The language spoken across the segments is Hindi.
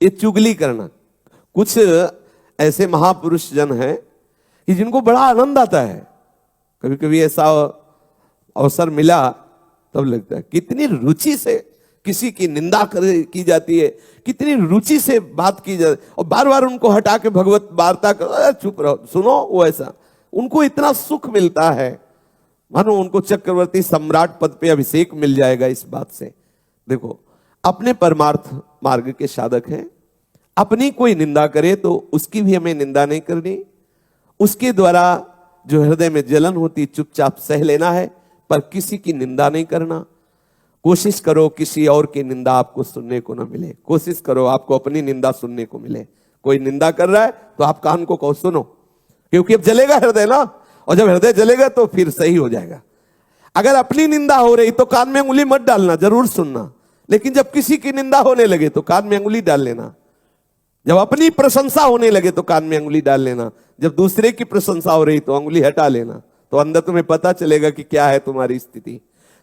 ये चुगली करना। कुछ ऐसे महापुरुष जन हैं कि जिनको बड़ा आनंद आता है, कभी कभी ऐसा अवसर मिला तब लगता है कितनी रुचि से किसी की निंदा की जाती है, कितनी रुचि से बात की जाती है, और बार बार उनको हटा के भगवत वार्ता कर, चुप रहो सुनो, वो ऐसा उनको इतना सुख मिलता है मानो उनको चक्रवर्ती सम्राट पद पे अभिषेक मिल जाएगा इस बात से। देखो, अपने परमार्थ मार्ग के साधक हैं, अपनी कोई निंदा करे तो उसकी भी हमें निंदा नहीं करनी, उसके द्वारा जो हृदय में जलन होती चुपचाप सह लेना है, पर किसी की निंदा नहीं करना। कोशिश करो किसी और की निंदा आपको सुनने को ना मिले, कोशिश करो आपको अपनी निंदा सुनने को मिले। कोई निंदा कर रहा है तो आप कान को कहो सुनो, क्योंकि अब जलेगा हृदय ना, और जब हृदय जलेगा तो फिर सही हो जाएगा। अगर अपनी निंदा हो रही तो कान में अंगुली मत डालना, जरूर सुनना, लेकिन जब किसी की निंदा होने लगे तो कान में अंगुली डाल लेना। जब अपनी प्रशंसा होने लगे तो कान में अंगुली डाल लेना, जब दूसरे की प्रशंसा हो रही तो अंगुली हटा लेना, तो अंदर तुम्हें पता चलेगा कि क्या है तुम्हारी स्थिति।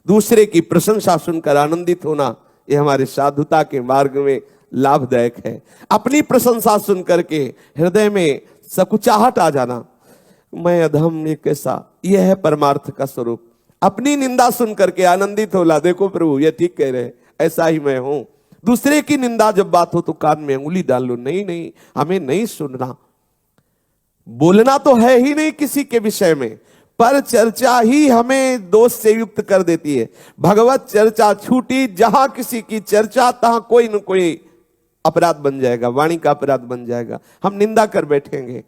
दूसरे की प्रशंसा सुनकर आनंदित होना, यह हमारे साधुता के मार्ग में लाभदायक है। अपनी प्रशंसा सुन करके हृदय में सकुचाहट आ जाना, मैं अधम, ये कैसा, यह है परमार्थ का स्वरूप। अपनी निंदा सुन करके आनंदित होला, देखो प्रभु ये ठीक कह रहे, ऐसा ही मैं हूं। दूसरे की निंदा जब बात हो तो कान में अंगुली डाल लो, नहीं नहीं हमें नहीं सुनना। बोलना तो है ही नहीं किसी के विषय में, पर चर्चा ही हमें दोष से युक्त कर देती है। भगवत चर्चा छूटी, जहां किसी की चर्चा तहां कोई न कोई अपराध बन जाएगा, वाणी का अपराध बन जाएगा, हम निंदा कर बैठेंगे।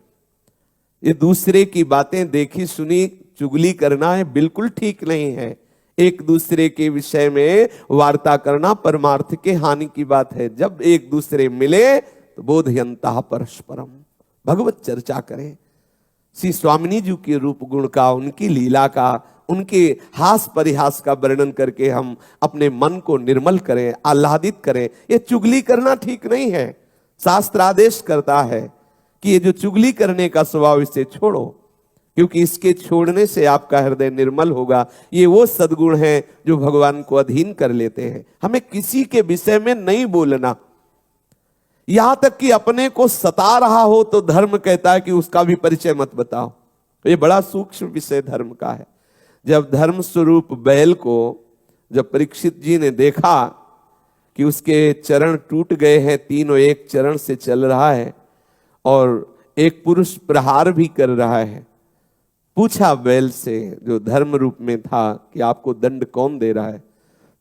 ये दूसरे की बातें देखी सुनी चुगली करना है, बिल्कुल ठीक नहीं है। एक दूसरे के विषय में वार्ता करना परमार्थ के हानि की बात है। जब एक दूसरे मिले तो बोधयंता परस्परम, भगवत चर्चा करें। श्री स्वामिनी जी के रूप गुण का, उनकी लीला का, उनके हास परिहास का वर्णन करके हम अपने मन को निर्मल करें, आह्लादित करें। ये चुगली करना ठीक नहीं है। शास्त्र आदेश करता है कि ये जो चुगली करने का स्वभाव, इसे छोड़ो, क्योंकि इसके छोड़ने से आपका हृदय निर्मल होगा। ये वो सद्गुण हैं जो भगवान को अधीन कर लेते हैं। हमें किसी के विषय में नहीं बोलना, यहां तक कि अपने को सता रहा हो तो धर्म कहता है कि उसका भी परिचय मत बताओ। ये बड़ा सूक्ष्म विषय धर्म का है। जब धर्म स्वरूप बैल को जब परीक्षित जी ने देखा कि उसके चरण टूट गए हैं, तीनों एक चरण से चल रहा है और एक पुरुष प्रहार भी कर रहा है, पूछा बैल से जो धर्म रूप में था कि आपको दंड कौन दे रहा है?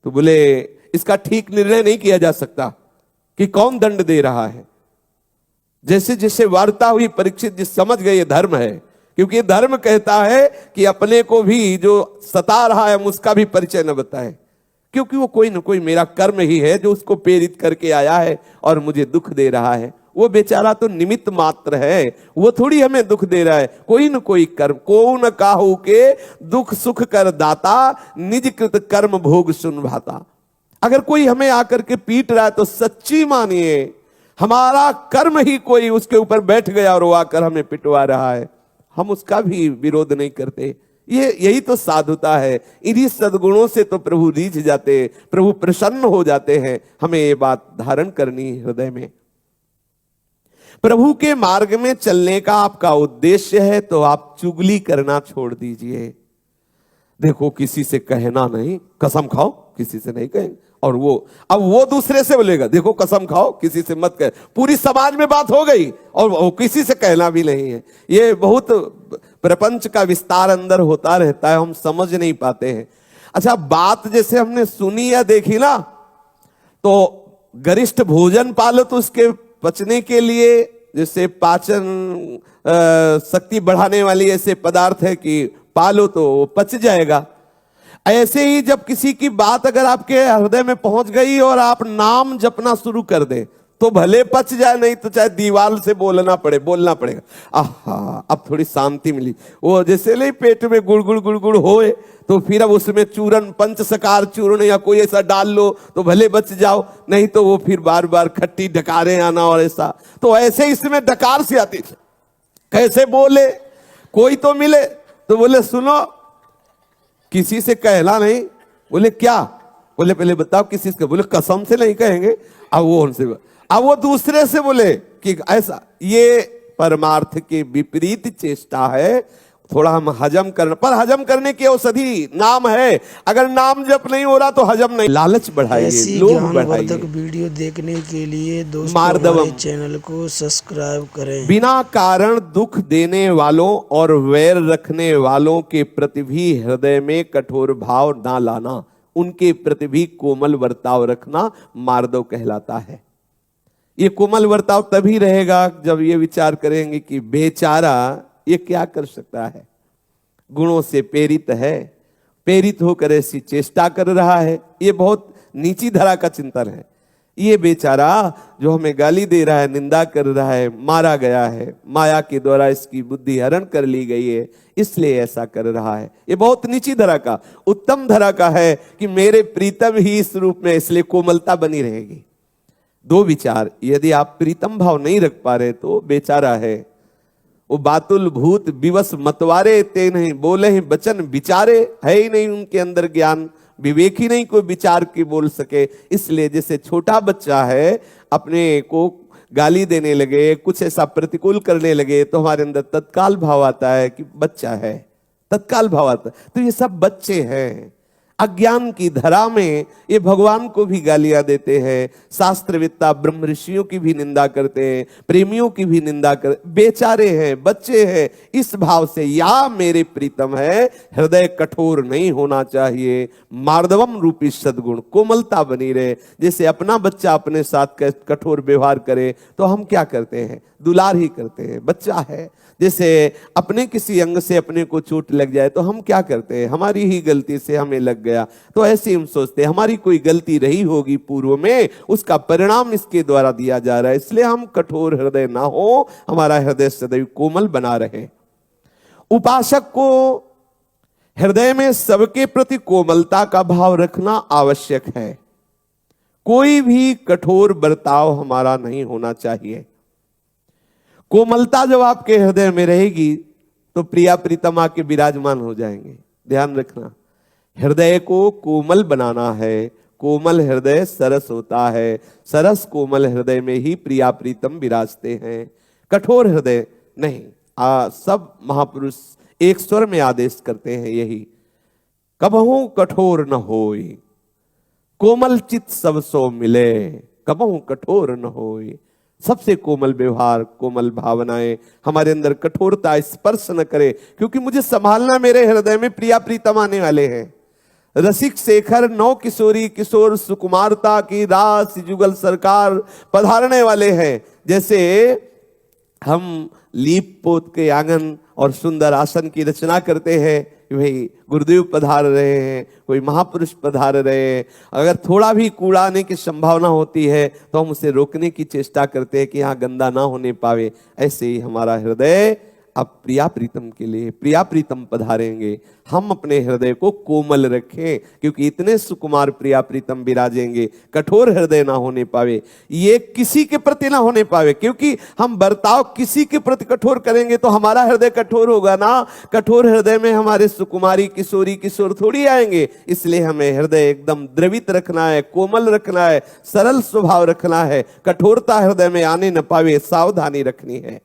तो बोले इसका ठीक निर्णय नहीं किया जा सकता कि कौन दंड दे रहा है। जैसे जैसे वार्ता हुई परीक्षित जी समझ गए ये धर्म है, क्योंकि धर्म कहता है कि अपने को भी जो सता रहा है हम उसका भी परिचय न बताए, क्योंकि वो कोई न कोई मेरा कर्म ही है जो उसको प्रेरित करके आया है और मुझे दुख दे रहा है। वो बेचारा तो निमित्त मात्र है, वो थोड़ी हमें दुख दे रहा है। कोई न कोई कर्म, को न काहू के दुख सुख कर दाता, निज कृत कर्म भोग सुन भाता। अगर कोई हमें आकर के पीट रहा है तो सच्ची मानिए हमारा कर्म ही कोई उसके ऊपर बैठ गया और वो आकर हमें पिटवा रहा है, हम उसका भी विरोध नहीं करते। यही तो साधुता है। इन्हीं सद्गुणों से तो प्रभु रीझ जाते, प्रभु प्रसन्न हो जाते हैं। हमें ये बात धारण करनी हृदय में। प्रभु के मार्ग में चलने का आपका उद्देश्य है तो आप चुगली करना छोड़ दीजिए। देखो, किसी से कहना नहीं, कसम खाओ किसी से नहीं कहेंगे। और अब वो दूसरे से बोलेगा देखो कसम खाओ किसी से मत कह। पूरी समाज में बात हो गई और वो किसी से कहना भी नहीं है। ये बहुत प्रपंच का विस्तार अंदर होता रहता है, हम समझ नहीं पाते हैं। अच्छा, बात जैसे हमने सुनी या देखी ना, तो गरिष्ठ भोजन पालो तो उसके पचने के लिए, जैसे पाचन शक्ति बढ़ाने वाली ऐसे पदार्थ है कि पालो तो वो पच जाएगा। ऐसे ही जब किसी की बात अगर आपके हृदय में पहुंच गई और आप नाम जपना शुरू कर दे तो भले पच जाए, नहीं तो चाहे दीवार से बोलना पड़ेगा। आहा, अब थोड़ी शांति मिली। वो जैसे नहीं पेट में गुड़गुड़ गुड़गुड़ होए तो फिर अब उसमें चूरन, पंचसकार चूर्ण या कोई ऐसा डाल लो तो भले बच जाओ, नहीं तो वो फिर बार बार खट्टी डकारें आना और ऐसा। तो ऐसे इसमें डकार से आती, कैसे बोले, कोई तो मिले तो बोले सुनो किसी से कहना नहीं। बोले क्या? बोले पहले बताओ किसी से, बोले कसम से नहीं कहेंगे। अब वो उनसे अब वो दूसरे से बोले कि ऐसा, ये परमार्थ के विपरीत चेष्टा है। थोड़ा हम हजम करना, पर हजम करने की औषधि नाम है। अगर नाम जप नहीं हो रहा तो हजम नहीं। लालच बढ़ाइए, ऐसी लोभ ज्ञानवर्धक बढ़ाइए। वीडियो देखने के लिए दोस्तों मार्दवम, हमारे चैनल को सब्सक्राइब करें। बिना कारण दुख देने वालों और वैर रखने वालों के प्रति भी हृदय में कठोर भाव ना लाना, उनके प्रति भी कोमल वर्ताव रखना मार्दव कहलाता है। ये कोमल वर्ताव तभी रहेगा जब ये विचार करेंगे कि बेचारा ये क्या कर सकता है, गुणों से प्रेरित है, प्रेरित होकर ऐसी चेष्टा कर रहा है। ये बहुत नीची धरा का चिंतन है। ये बेचारा जो हमें गाली दे रहा है, निंदा कर रहा है, मारा गया है, माया के द्वारा इसकी बुद्धि हरण कर ली गई है, इसलिए ऐसा कर रहा है। ये बहुत नीची धरा का। उत्तम धरा का है कि मेरे प्रीतम ही इस रूप में, इसलिए कोमलता बनी रहेगी। दो विचार, यदि आप प्रीतम भाव नहीं रख पा रहे तो बेचारा है। वो बातुल भूत विवश मतवारे ते नहीं, बोले ही वचन विचारे, है ही नहीं उनके अंदर ज्ञान, विवेक ही नहीं कोई विचार के बोल सके। इसलिए जैसे छोटा बच्चा है, अपने को गाली देने लगे, कुछ ऐसा प्रतिकूल करने लगे तो हमारे अंदर तत्काल भाव आता है कि बच्चा है, तत्काल भाव आता है। तो ये सब बच्चे हैं। अज्ञान की धरा में ये भगवान को भी गालियां देते हैं, शास्त्रवेत्ता ब्रह्म ऋषियों की भी निंदा करते हैं, प्रेमियों की भी निंदा कर, बेचारे हैं, बच्चे हैं। इस भाव से या मेरे प्रीतम है, हृदय कठोर नहीं होना चाहिए। मार्दवम रूपी सद्गुण, कोमलता बनी रहे। जैसे अपना बच्चा अपने साथ कठोर व्यवहार करे तो हम क्या करते हैं, दुलार ही करते हैं, बच्चा है। जैसे अपने किसी अंग से अपने को चोट लग जाए तो हम क्या करते हैं, हमारी ही गलती से हमें लग गया, तो ऐसे हम सोचते हैं हमारी कोई गलती रही होगी पूर्व में, उसका परिणाम इसके द्वारा दिया जा रहा है। इसलिए हम कठोर हृदय ना हो, हमारा हृदय सदैव कोमल बना रहे। उपासक को हृदय में सबके प्रति कोमलता का भाव रखना आवश्यक है। कोई भी कठोर बर्ताव हमारा नहीं होना चाहिए। कोमलता जब आपके हृदय में रहेगी तो प्रिया प्रीतम आके विराजमान हो जाएंगे। ध्यान रखना, हृदय को कोमल बनाना है। कोमल हृदय सरस होता है, सरस कोमल हृदय में ही प्रिया प्रीतम विराजते हैं, कठोर हृदय नहीं। सब महापुरुष एक स्वर में आदेश करते हैं यही, कबहू कठोर न होई, कोमल चित सब सो मिले, कबहू कठोर न होई। सबसे कोमल व्यवहार, कोमल भावनाएं, हमारे अंदर कठोरता स्पर्श न करे, क्योंकि मुझे संभालना, मेरे हृदय में प्रिया प्रीतम आने वाले हैं। रसिक शेखर नौ किशोरी किशोर सुकुमारता की रास जुगल सरकार पधारने वाले हैं। जैसे हम लीप पोत के आंगन और सुंदर आसन की रचना करते हैं, भाई गुरुदेव पधार रहे हैं, कोई महापुरुष पधार रहे हैं। अगर थोड़ा भी कूड़ा आने की संभावना होती है तो हम उसे रोकने की चेष्टा करते हैं कि यहाँ गंदा ना होने पावे। ऐसे ही हमारा हृदय अब प्रिया प्रीतम के लिए, प्रिया प्रीतम पधारेंगे। हम अपने हृदय को कोमल रखें, क्योंकि इतने सुकुमार प्रिया प्रीतम विराजेंगे। कठोर हृदय ना होने पावे, ये किसी के प्रति ना होने पावे, क्योंकि हम बर्ताव किसी के प्रति कठोर करेंगे तो हमारा हृदय कठोर होगा ना। कठोर हृदय में हमारे सुकुमारी किशोरी किशोर थोड़ी आएंगे। इसलिए हमें हृदय एकदम द्रवित रखना है, कोमल रखना है, सरल स्वभाव रखना है। कठोरता हृदय में आने न पावे, सावधानी रखनी है।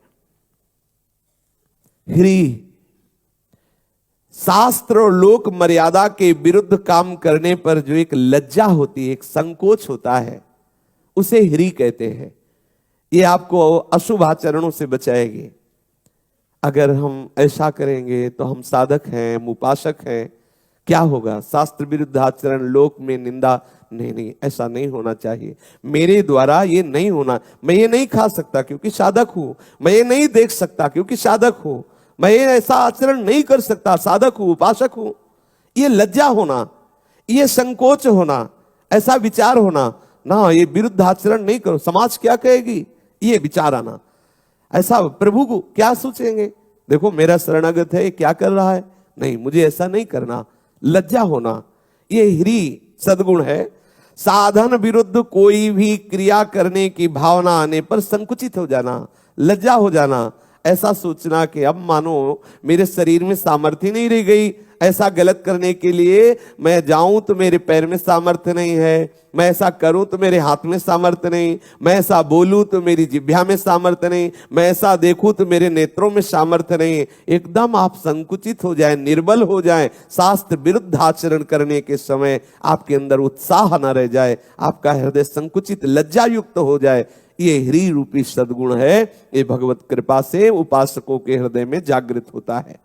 शास्त्र और लोक मर्यादा के विरुद्ध काम करने पर जो एक लज्जा होती है, एक संकोच होता है, उसे ह्री कहते हैं। ये आपको अशुभ आचरणों से बचाएगी। अगर हम ऐसा करेंगे तो हम साधक हैं, हम उपासक हैं। क्या होगा, शास्त्र विरुद्ध आचरण, लोक में निंदा, नहीं, ऐसा नहीं होना चाहिए। मेरे द्वारा ये नहीं होना। मैं ये नहीं खा सकता क्योंकि साधक हूं, मैं ये नहीं देख सकता क्योंकि साधक हूं, मैं ये ऐसा आचरण नहीं कर सकता, साधक हूं, उपासक हूं। ये लज्जा होना, ये संकोच होना, ऐसा विचार होना ना, ये विरुद्ध आचरण नहीं करो, समाज क्या कहेगी, ये विचार आना। ऐसा प्रभु को क्या सोचेंगे, देखो मेरा शरणागत है, क्या कर रहा है, नहीं मुझे ऐसा नहीं करना। लज्जा होना, ये ह्री सद्गुण है। साधन विरुद्ध कोई भी क्रिया करने की भावना आने पर संकुचित हो जाना, लज्जा हो जाना, ऐसा सोचना कि अब मानो मेरे शरीर में सामर्थ्य नहीं रह गई, ऐसा गलत करने के लिए मैं जाऊं तो मेरे पैर में सामर्थ्य नहीं है, मैं ऐसा करूं तो मेरे हाथ में सामर्थ्य नहीं, मैं ऐसा बोलूं तो मेरी जिह्वा में सामर्थ्य नहीं, मैं ऐसा देखूं तो मेरे नेत्रों में सामर्थ्य नहीं। एकदम आप संकुचित हो जाएं, निर्बल हो जाएं, शास्त्र विरुद्ध आचरण करने के समय आपके अंदर उत्साह न रह जाए, आपका हृदय संकुचित लज्जा युक्त हो जाए। ये ह्री रूपी सद्गुण है, ये भगवत कृपा से उपासकों के हृदय में जागृत होता है।